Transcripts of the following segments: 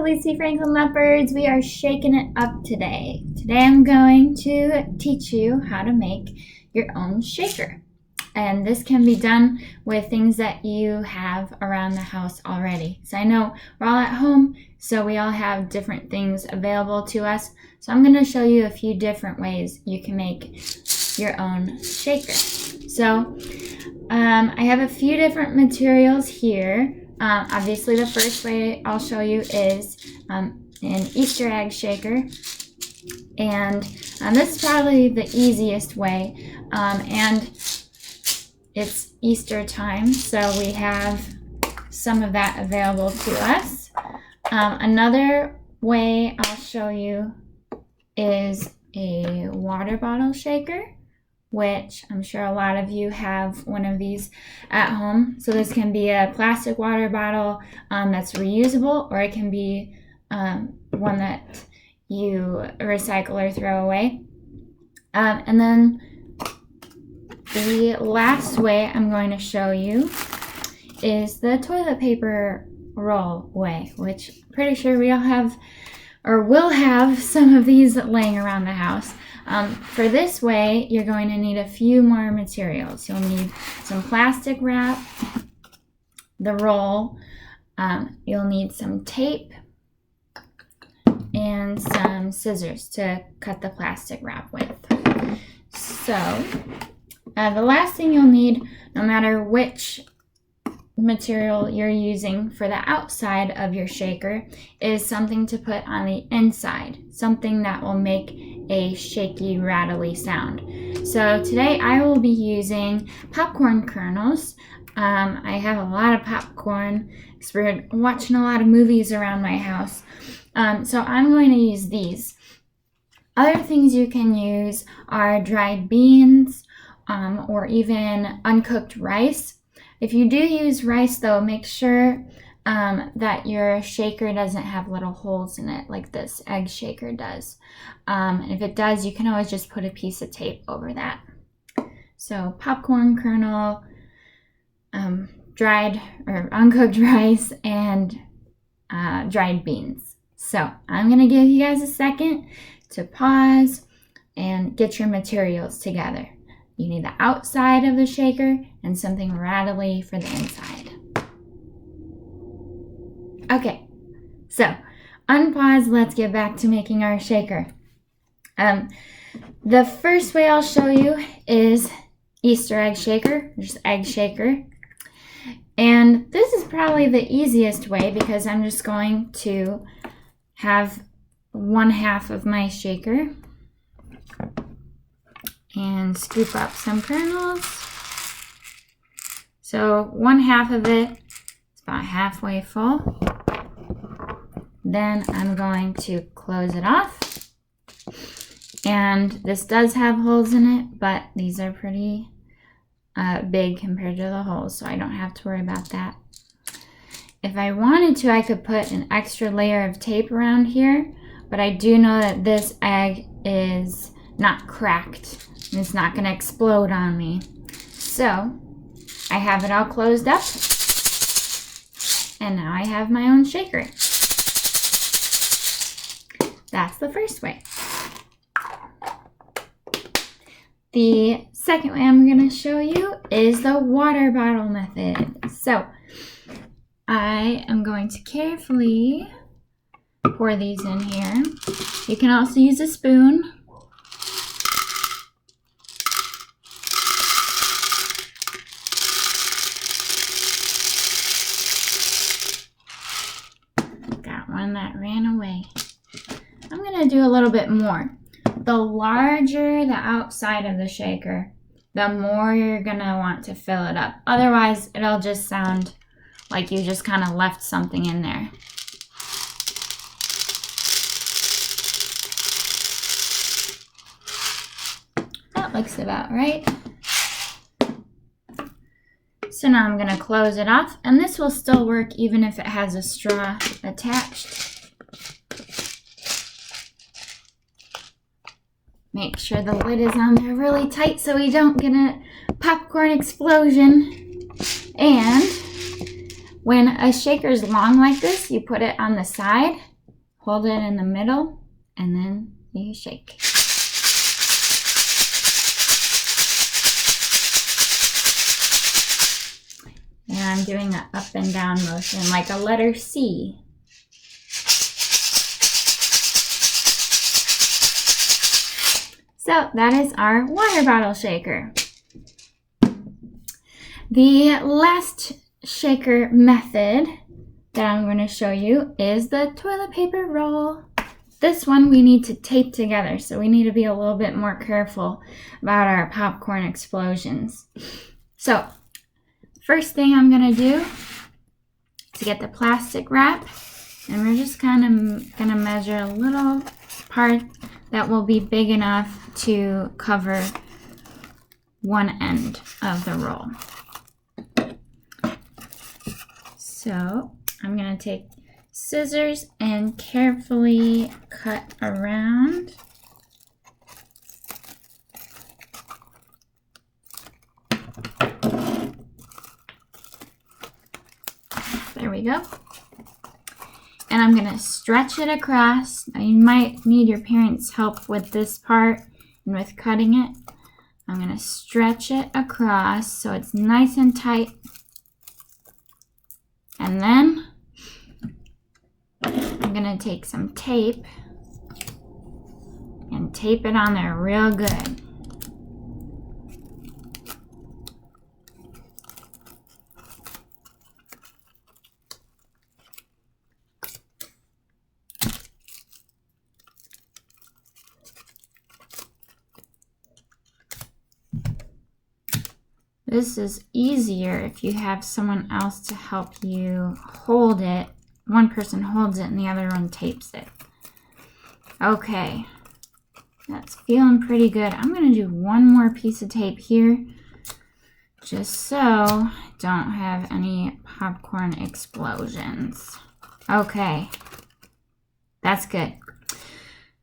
Lucy Franklin Leopards. We are shaking it up today. Today I'm going to teach you how to make your own shaker. And this can be done with things that you have around the house already. So I know we're all at home, so we all have different things available to us. So I'm going to show you a few different ways you can make your own shaker. So I have a few different materials here. Obviously the first way I'll show you is an Easter egg shaker, and this is probably the easiest way, and it's Easter time, so we have some of that available to us. Another way I'll show you is a water bottle shaker, which I'm sure a lot of you have one of these at home. So this can be a plastic water bottle that's reusable, or it can be one that you recycle or throw away. And then the last way I'm going to show you is the toilet paper roll way, which I'm pretty sure we all have or will have some of these laying around the house. For this way, you're going to need a few more materials. You'll need some plastic wrap, the roll, you'll need some tape, and some scissors to cut the plastic wrap with. So, the last thing you'll need, no matter which material you're using for the outside of your shaker, is something to put on the inside, something that will make a shaky, rattly sound. So today I will be using popcorn kernels. I have a lot of popcorn because we're watching a lot of movies around my house. So I'm going to use these. Other things you can use are dried beans or even uncooked rice. If you do use rice though, make sure that your shaker doesn't have little holes in it like this egg shaker does. And if it does, you can always just put a piece of tape over that. So popcorn kernel, dried or uncooked rice, and dried beans. So I'm gonna give you guys a second to pause and get your materials together. You need the outside of the shaker and something rattly for the inside. Okay, so unpause, let's get back to making our shaker. The first way I'll show you is Easter egg shaker, just egg shaker. And this is probably the easiest way because I'm just going to have one half of my shaker and scoop up some kernels. So one half of it is about halfway full. Then I'm going to close it off. And this does have holes in it, but these are pretty big compared to the holes, so I don't have to worry about that. If I wanted to, I could put an extra layer of tape around here, but I do know that this egg is not cracked. It's not going to explode on me. So I have it all closed up, and now I have my own shaker. That's the first way. The second way I'm going to show you is the water bottle method. So I am going to carefully pour these in here. You can also use a spoon. Got one that ran away. I'm going to do a little bit more. The larger the outside of the shaker, the more you're going to want to fill it up. Otherwise, it'll just sound like you just kind of left something in there. That looks about right. So now I'm going to close it off, and this will still work even if it has a straw attached. Make sure the lid is on there really tight so we don't get a popcorn explosion. And when a shaker is long like this, you put it on the side hold it in the middle, and then you shake. And I'm doing an up and down motion like a letter C. So that is our water bottle shaker. The last shaker method that I'm going to show you is the toilet paper roll. This one we need to tape together, so we need to be a little bit more careful about our popcorn explosions. So first thing I'm going to do is get the plastic wrap, and we're just kind of going to measure a little part that will be big enough to cover one end of the roll. So I'm going to take scissors and carefully cut around. There we go. And I'm going to stretch it across. Now you might need your parents' help with this part and with cutting it. I'm going to stretch it across so it's nice and tight. And then I'm going to take some tape and tape it on there real good. This is easier if you have someone else to help you hold it. One person holds it and the other one tapes it. Okay, that's feeling pretty good. I'm going to do one more piece of tape here just so I don't have any popcorn explosions. Okay, that's good.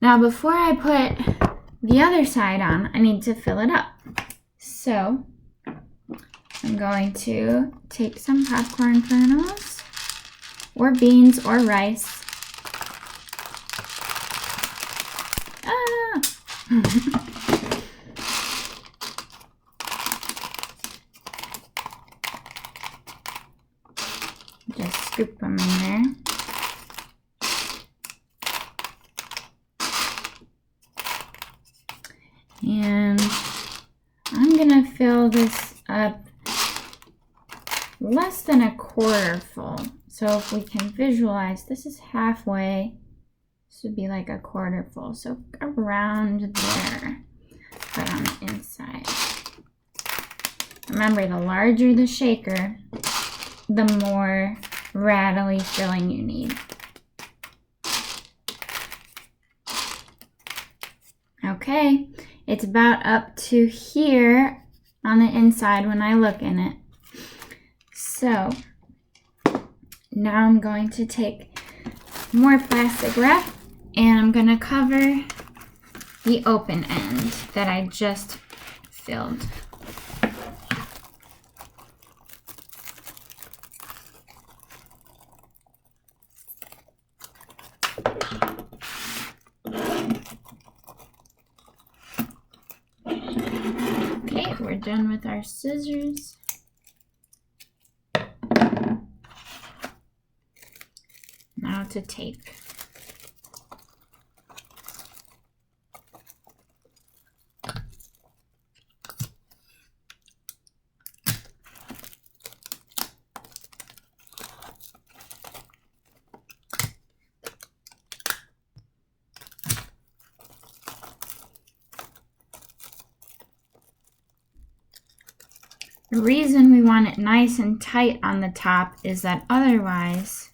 Now before I put the other side on, I need to fill it up. So I'm going to take some popcorn kernels, or beans, or rice. Just scoop them in there. And I'm going to fill this up less than a quarter full. So if we can visualize, this is halfway. This would be like a quarter full. So around there, but on the inside. Remember, the larger the shaker, the more rattly filling you need. Okay, it's about up to here on the inside when I look in it. So now I'm going to take more plastic wrap and I'm going to cover the open end that I just filled. Okay, we're done with our scissors. Now to tape. The reason we want it nice and tight on the top is that otherwise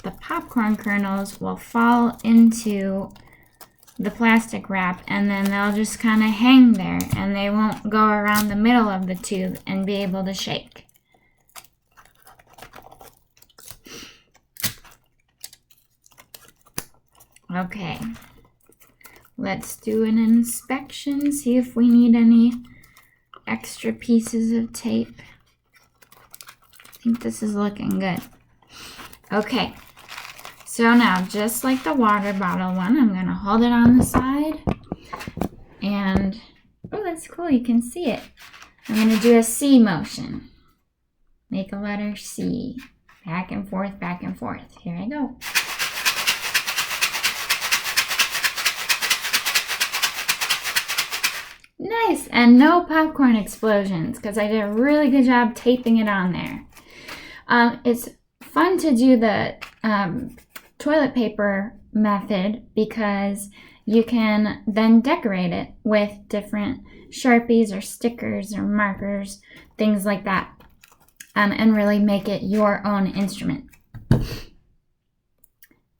the popcorn kernels will fall into the plastic wrap and then they'll just kind of hang there and they won't go around the middle of the tube and be able to shake. Okay, let's do an inspection, see if we need any extra pieces of tape. I think this is looking good. Okay, So now, just like the water bottle one, I'm going to hold it on the side. And, oh, that's cool. You can see it. I'm going to do a C motion. Make a letter C. Back and forth, back and forth. Here I go. Nice, and no popcorn explosions because I did a really good job taping it on there. It's fun to do the toilet paper method because you can then decorate it with different Sharpies or stickers or markers, things like that, and really make it your own instrument.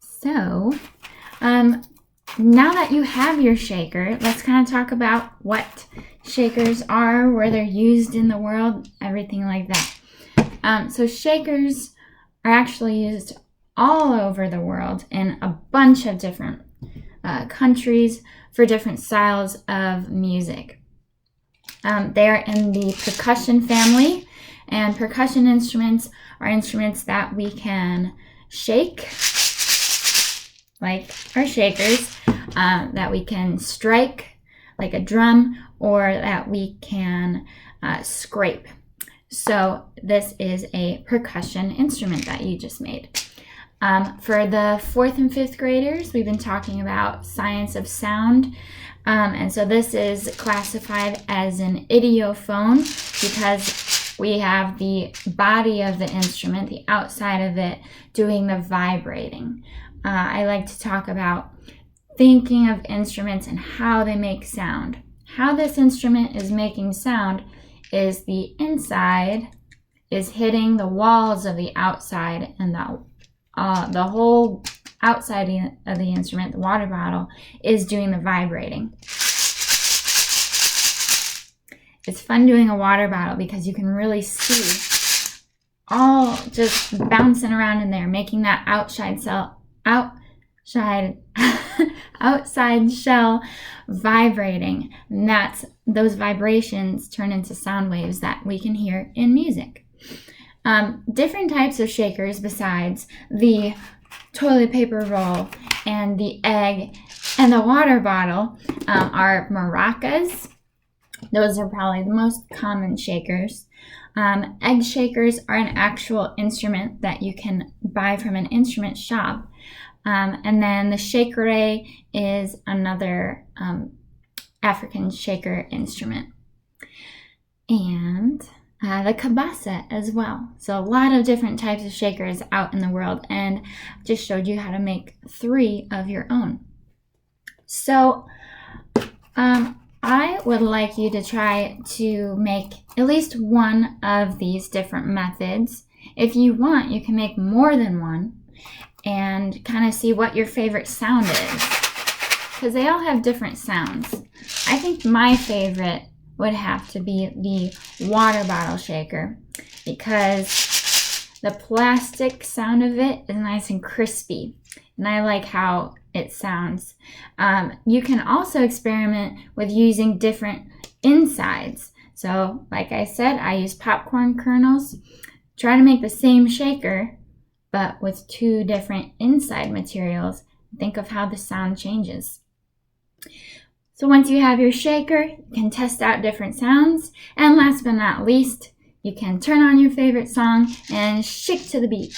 So, now that you have your shaker, let's kind of talk about what shakers are, where they're used in the world, everything like that. So shakers are actually used all over the world in a bunch of different countries for different styles of music. They are in the percussion family, and percussion instruments are instruments that we can shake, like our shakers, that we can strike, like a drum, or that we can scrape. So this is a percussion instrument that you just made. For the 4th and 5th graders, we've been talking about science of sound. And so this is classified as an idiophone because we have the body of the instrument, the outside of it, doing the vibrating. I like to talk about thinking of instruments and how they make sound. How this instrument is making sound is the inside is hitting the walls of the outside, and the whole outside of the instrument, the water bottle, is doing the vibrating. It's fun doing a water bottle because you can really see all just bouncing around in there, making that outside shell vibrating, and those vibrations turn into sound waves that we can hear in music. Different types of shakers besides the toilet paper roll and the egg and the water bottle are maracas. Those are probably the most common shakers. Egg shakers are an actual instrument that you can buy from an instrument shop. And then the shakere is another African shaker instrument. And the cabasa as well. So a lot of different types of shakers out in the world, and just showed you how to make 3 of your own. So I would like you to try to make at least one of these different methods. If you want, you can make more than one and kind of see what your favorite sound is, because they all have different sounds. I think my favorite would have to be the water bottle shaker because the plastic sound of it is nice and crispy, and I like how it sounds. You can also experiment with using different insides. So like I said, I use popcorn kernels. Try to make the same shaker but with 2 different inside materials. Think of how the sound changes. So once you have your shaker, you can test out different sounds. And last but not least, you can turn on your favorite song and shake to the beat.